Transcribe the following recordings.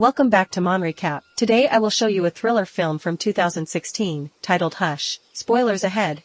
Welcome back to MonRecap. Today I will show you a thriller film from 2016, titled Hush. Spoilers ahead.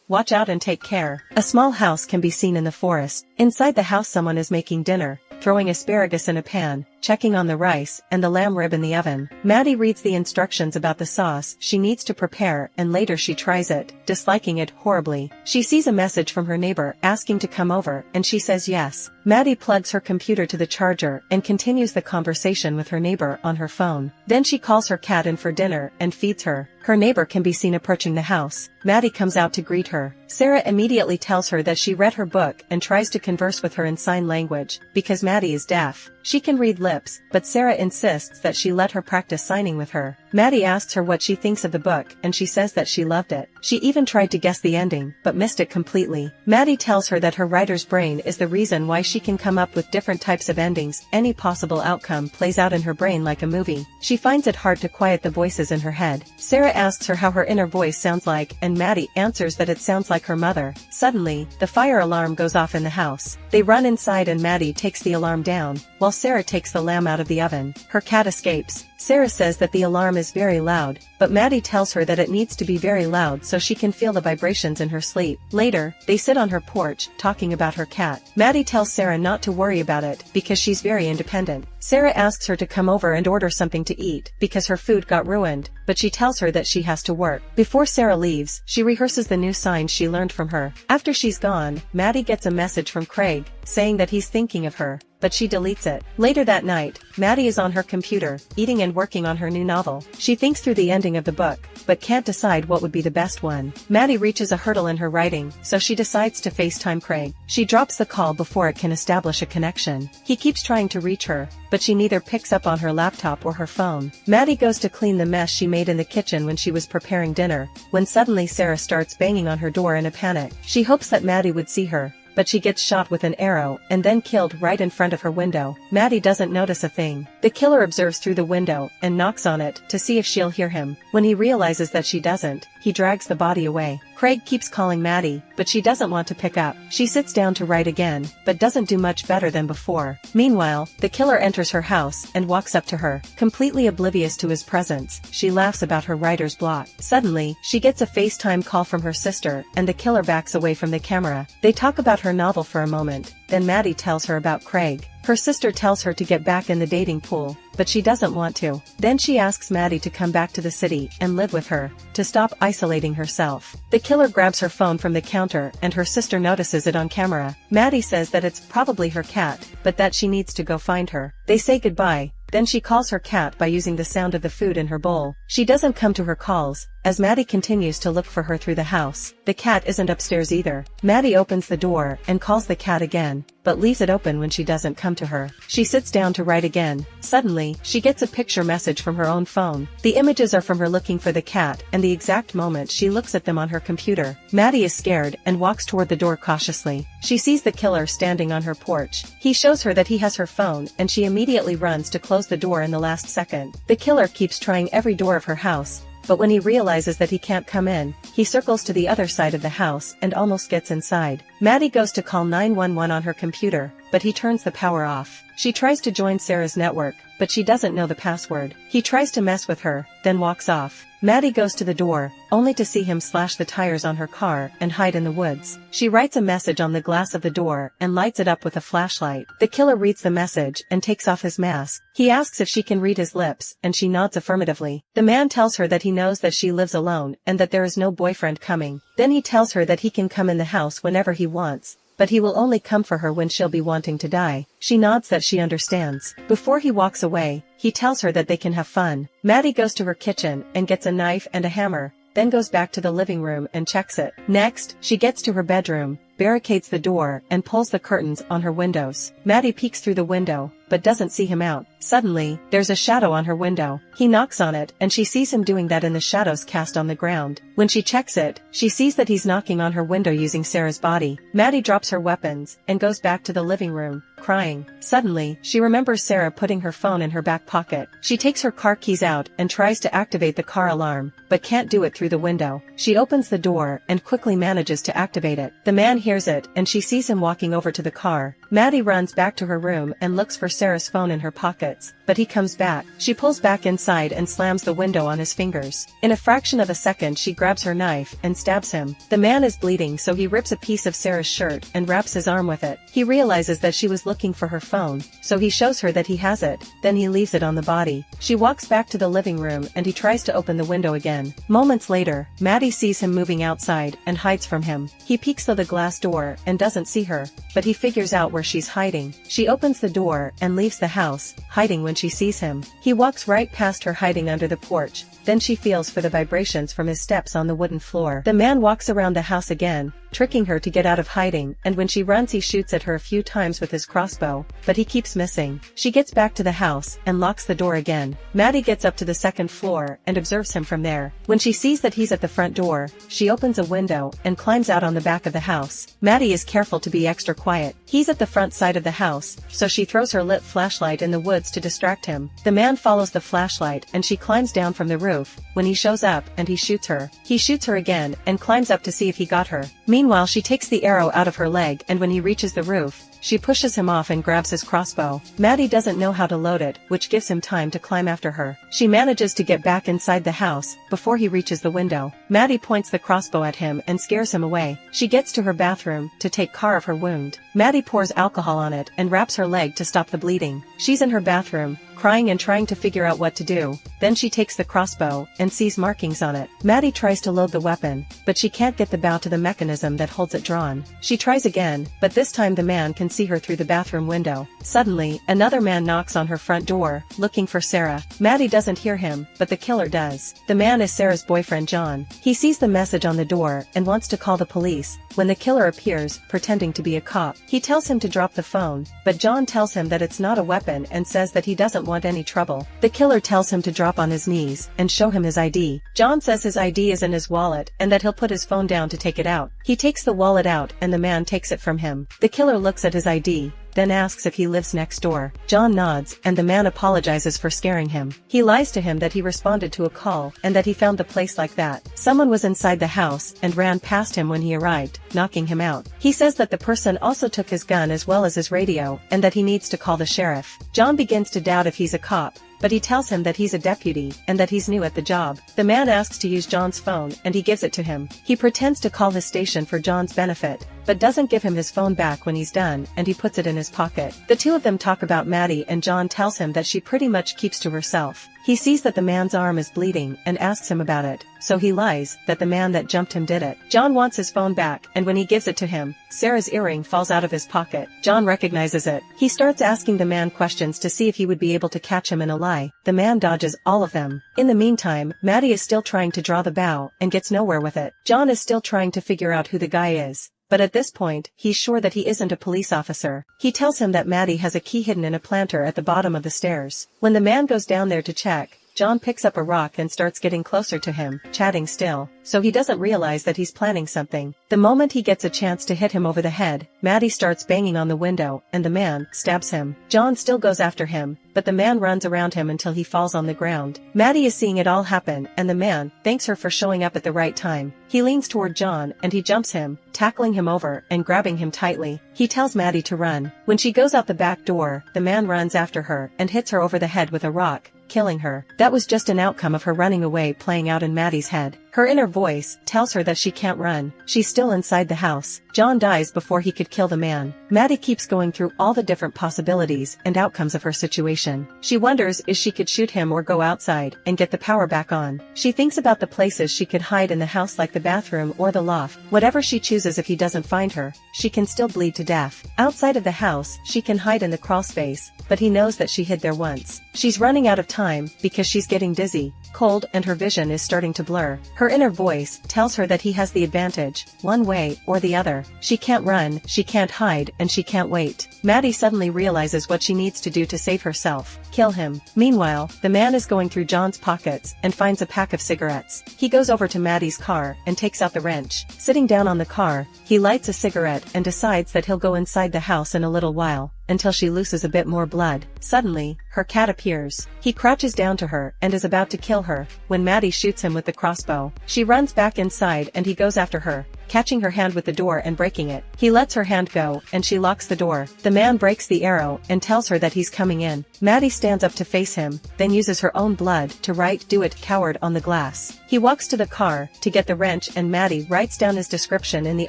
Watch out and take care. A small house can be seen in the forest. Inside the house someone is making dinner, throwing asparagus in a pan, checking on the rice and the lamb rib in the oven. Maddie reads the instructions about the sauce she needs to prepare and later she tries it, disliking it horribly. She sees a message from her neighbor asking to come over and she says yes. Maddie plugs her computer to the charger and continues the conversation with her neighbor on her phone. Then she calls her cat in for dinner and feeds her. Her neighbor can be seen approaching the house. Maddie comes out to greet her. Sarah immediately tells her that she read her book and tries to converse with her in sign language, because Maddie is deaf. She can read lips, but Sarah insists that she let her practice signing with her. Maddie asks her what she thinks of the book and she says that she loved it. She even tried to guess the ending, but missed it completely. Maddie tells her that her writer's brain is the reason why she can come up with different types of endings. Any possible outcome plays out in her brain like a movie. She finds it hard to quiet the voices in her head. Sarah asks her how her inner voice sounds like and Maddie answers that it sounds like her mother. Suddenly, the fire alarm goes off in the house. They run inside and Maddie takes the alarm down, while Sarah takes the lamb out of the oven. Her cat escapes. Sarah says that the alarm is very loud, but Maddie tells her that it needs to be very loud so she can feel the vibrations in her sleep. Later, they sit on her porch, talking about her cat. Maddie tells Sarah not to worry about it, because she's very independent. Sarah asks her to come over and order something to eat, because her food got ruined, but she tells her that she has to work. Before Sarah leaves, she rehearses the new signs she learned from her. After she's gone, Maddie gets a message from Craig, saying that he's thinking of her, but she deletes it. Later that night, Maddie is on her computer, eating and working on her new novel. She thinks through the ending of the book, but can't decide what would be the best one. Maddie reaches a hurdle in her writing, so she decides to FaceTime Craig. She drops the call before it can establish a connection. He keeps trying to reach her, but she neither picks up on her laptop or her phone. Maddie goes to clean the mess she made in the kitchen when she was preparing dinner, when suddenly Sarah starts banging on her door in a panic. She hopes that Maddie would see her, but she gets shot with an arrow and then killed right in front of her window. Maddie doesn't notice a thing. The killer observes through the window and knocks on it to see if she'll hear him. When he realizes that she doesn't, he drags the body away. Craig keeps calling Maddie, but she doesn't want to pick up. She sits down to write again, but doesn't do much better than before. Meanwhile, the killer enters her house and walks up to her. Completely oblivious to his presence, she laughs about her writer's block. Suddenly, she gets a FaceTime call from her sister, and the killer backs away from the camera. They talk about her novel for a moment, then Maddie tells her about Craig. Her sister tells her to get back in the dating pool, but she doesn't want to. Then she asks Maddie to come back to the city and live with her, to stop isolating herself. The killer grabs her phone from the counter and her sister notices it on camera. Maddie says that it's probably her cat, but that she needs to go find her. They say goodbye. Then she calls her cat by using the sound of the food in her bowl. She doesn't come to her calls, as Maddie continues to look for her through the house. The cat isn't upstairs either. Maddie opens the door and calls the cat again, but leaves it open when she doesn't come to her. She sits down to write again. Suddenly, she gets a picture message from her own phone. The images are from her looking for the cat, and the exact moment she looks at them on her computer. Maddie is scared and walks toward the door cautiously. She sees the killer standing on her porch. He shows her that he has her phone and she immediately runs to close the door in the last second. The killer keeps trying every door of her house, but when he realizes that he can't come in, he circles to the other side of the house and almost gets inside. Maddie goes to call 911 on her computer, but he turns the power off. She tries to join Sarah's network, but she doesn't know the password. He tries to mess with her, then walks off. Maddie goes to the door, only to see him slash the tires on her car and hide in the woods. She writes a message on the glass of the door and lights it up with a flashlight. The killer reads the message and takes off his mask. He asks if she can read his lips, and she nods affirmatively. The man tells her that he knows that she lives alone and that there is no boyfriend coming. Then he tells her that he can come in the house whenever he wants, but he will only come for her when she'll be wanting to die. She nods that she understands. Before he walks away, he tells her that they can have fun. Maddie goes to her kitchen and gets a knife and a hammer, then goes back to the living room and checks it. Next, she gets to her bedroom, barricades the door, and pulls the curtains on her windows. Maddie peeks through the window, but doesn't see him out. Suddenly, there's a shadow on her window. He knocks on it and she sees him doing that in the shadows cast on the ground. When she checks it, she sees that he's knocking on her window using Sarah's body. Maddie drops her weapons and goes back to the living room, crying. Suddenly, she remembers Sarah putting her phone in her back pocket. She takes her car keys out and tries to activate the car alarm, but can't do it through the window. She opens the door and quickly manages to activate it. The man hears it and she sees him walking over to the car, Maddie runs back to her room and looks for Sarah's phone in her pockets, but he comes back. She pulls back inside and slams the window on his fingers. In a fraction of a second she grabs her knife and stabs him. The man is bleeding, so he rips a piece of Sarah's shirt and wraps his arm with it. He realizes that she was looking for her phone, so he shows her that he has it, then he leaves it on the body. She walks back to the living room and he tries to open the window again. Moments later, Maddie sees him moving outside and hides from him. He peeks through the glass door and doesn't see her, but he figures out where she's hiding. She opens the door and leaves the house, hiding when she sees him. He walks right past her hiding under the porch, then she feels for the vibrations from his steps on the wooden floor. The man walks around the house again, tricking her to get out of hiding, and when she runs he shoots at her a few times with his crossbow, but he keeps missing. She gets back to the house and locks the door again. Maddie gets up to the second floor and observes him from there. When she sees that he's at the front door, she opens a window and climbs out on the back of the house. Maddie is careful to be extra quiet. He's at the front side of the house, so she throws her lit flashlight in the woods to distract him. The man follows the flashlight and she climbs down from the roof. When he shows up and he shoots her. He shoots her again and climbs up to see if he got her. Meanwhile she takes the arrow out of her leg, and when he reaches the roof, she pushes him off and grabs his crossbow. Maddie doesn't know how to load it, which gives him time to climb after her. She manages to get back inside the house before he reaches the window. Maddie points the crossbow at him and scares him away. She gets to her bathroom to take care of her wound. Maddie pours alcohol on it and wraps her leg to stop the bleeding. She's in her bathroom, crying and trying to figure out what to do. Then she takes the crossbow and sees markings on it. Maddie tries to load the weapon, but she can't get the bow to the mechanism that holds it drawn. She tries again, but this time the man can see her through the bathroom window. Suddenly, another man knocks on her front door, looking for Sarah. Maddie doesn't hear him, but the killer does. The man is Sarah's boyfriend John. He sees the message on the door and wants to call the police, when the killer appears, pretending to be a cop. He tells him to drop the phone, but John tells him that it's not a weapon and says that he doesn't want any trouble. The killer tells him to drop on his knees and show him his ID. John says his ID is in his wallet and that he'll put his phone down to take it out. He takes the wallet out and the man takes it from him. The killer looks at his ID, then asks if he lives next door. John nods, and the man apologizes for scaring him. He lies to him that he responded to a call and that he found the place like that. Someone was inside the house and ran past him when he arrived, knocking him out. He says that the person also took his gun as well as his radio and that he needs to call the sheriff. John begins to doubt if he's a cop, but he tells him that he's a deputy and that he's new at the job. The man asks to use John's phone and he gives it to him. He pretends to call his station for John's benefit, but doesn't give him his phone back when he's done, and he puts it in his pocket. The two of them talk about Maddie and John tells him that she pretty much keeps to herself. He sees that the man's arm is bleeding and asks him about it, so he lies that the man that jumped him did it. John wants his phone back, and when he gives it to him, Sarah's earring falls out of his pocket. John recognizes it. He starts asking the man questions to see if he would be able to catch him in a lie. The man dodges all of them. In the meantime, Maddie is still trying to draw the bow and gets nowhere with it. John is still trying to figure out who the guy is, but at this point, he's sure that he isn't a police officer. He tells him that Maddie has a key hidden in a planter at the bottom of the stairs. When the man goes down there to check, John picks up a rock and starts getting closer to him, chatting still, so he doesn't realize that he's planning something. The moment he gets a chance to hit him over the head, Maddie starts banging on the window, and the man stabs him. John still goes after him, but the man runs around him until he falls on the ground. Maddie is seeing it all happen, and the man thanks her for showing up at the right time. He leans toward John and he jumps him, tackling him over and grabbing him tightly. He tells Maddie to run. When she goes out the back door, the man runs after her and hits her over the head with a rock, killing her. That was just an outcome of her running away playing out in Maddie's head. Her inner voice tells her that she can't run. She's still inside the house. John dies before he could kill the man. Maddie keeps going through all the different possibilities and outcomes of her situation. She wonders if she could shoot him or go outside and get the power back on. She thinks about the places she could hide in the house, like the bathroom or the loft. Whatever she chooses, if he doesn't find her, she can still bleed to death. Outside of the house, she can hide in the crawl space, but he knows that she hid there once. She's running out of time because she's getting dizzy, cold, and her vision is starting to blur. Her inner voice tells her that he has the advantage, one way or the other. She can't run, she can't hide, and she can't wait. Maddie suddenly realizes what she needs to do to save herself: kill him. Meanwhile, the man is going through John's pockets and finds a pack of cigarettes. He goes over to Maddie's car and takes out the wrench. Sitting down on the car, he lights a cigarette and decides that he'll go inside the house in a little while, until she loses a bit more blood. Suddenly, her cat appears. He crouches down to her and is about to kill her, when Maddie shoots him with the crossbow. She runs back inside and he goes after her, catching her hand with the door and breaking it. He lets her hand go, and she locks the door. The man breaks the arrow and tells her that he's coming in. Maddie stands up to face him, then uses her own blood to write "Do it, coward" on the glass. He walks to the car to get the wrench, and Maddie writes down his description in the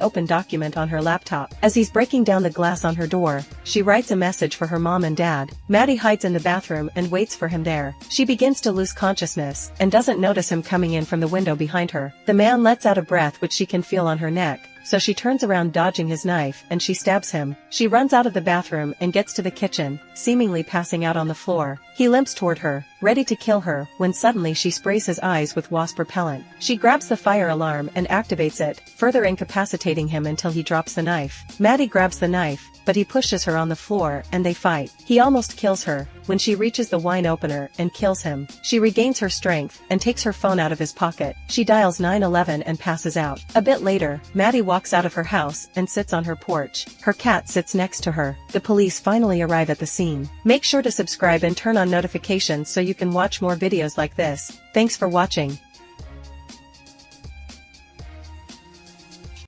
open document on her laptop. As he's breaking down the glass on her door, she writes a message for her mom and dad. Maddie hides in the bathroom and waits for him there. She begins to lose consciousness and doesn't notice him coming in from the window behind her. The man lets out a breath which she can feel on her neck, so she turns around dodging his knife and she stabs him. She runs out of the bathroom and gets to the kitchen, seemingly passing out on the floor. He limps toward her, ready to kill her, when suddenly she sprays his eyes with wasp repellent. She grabs the fire alarm and activates it, further incapacitating him until he drops the knife. Maddie grabs the knife, but he pushes her on the floor and they fight. He almost kills her when she reaches the wine opener and kills him. She regains her strength and takes her phone out of his pocket. She dials 911 and passes out. A bit later, Maddie walks out of her house and sits on her porch. Her cat sits next to her. The police finally arrive at the scene. Make sure to subscribe and turn on notifications so you can watch more videos like this. Thanks for watching.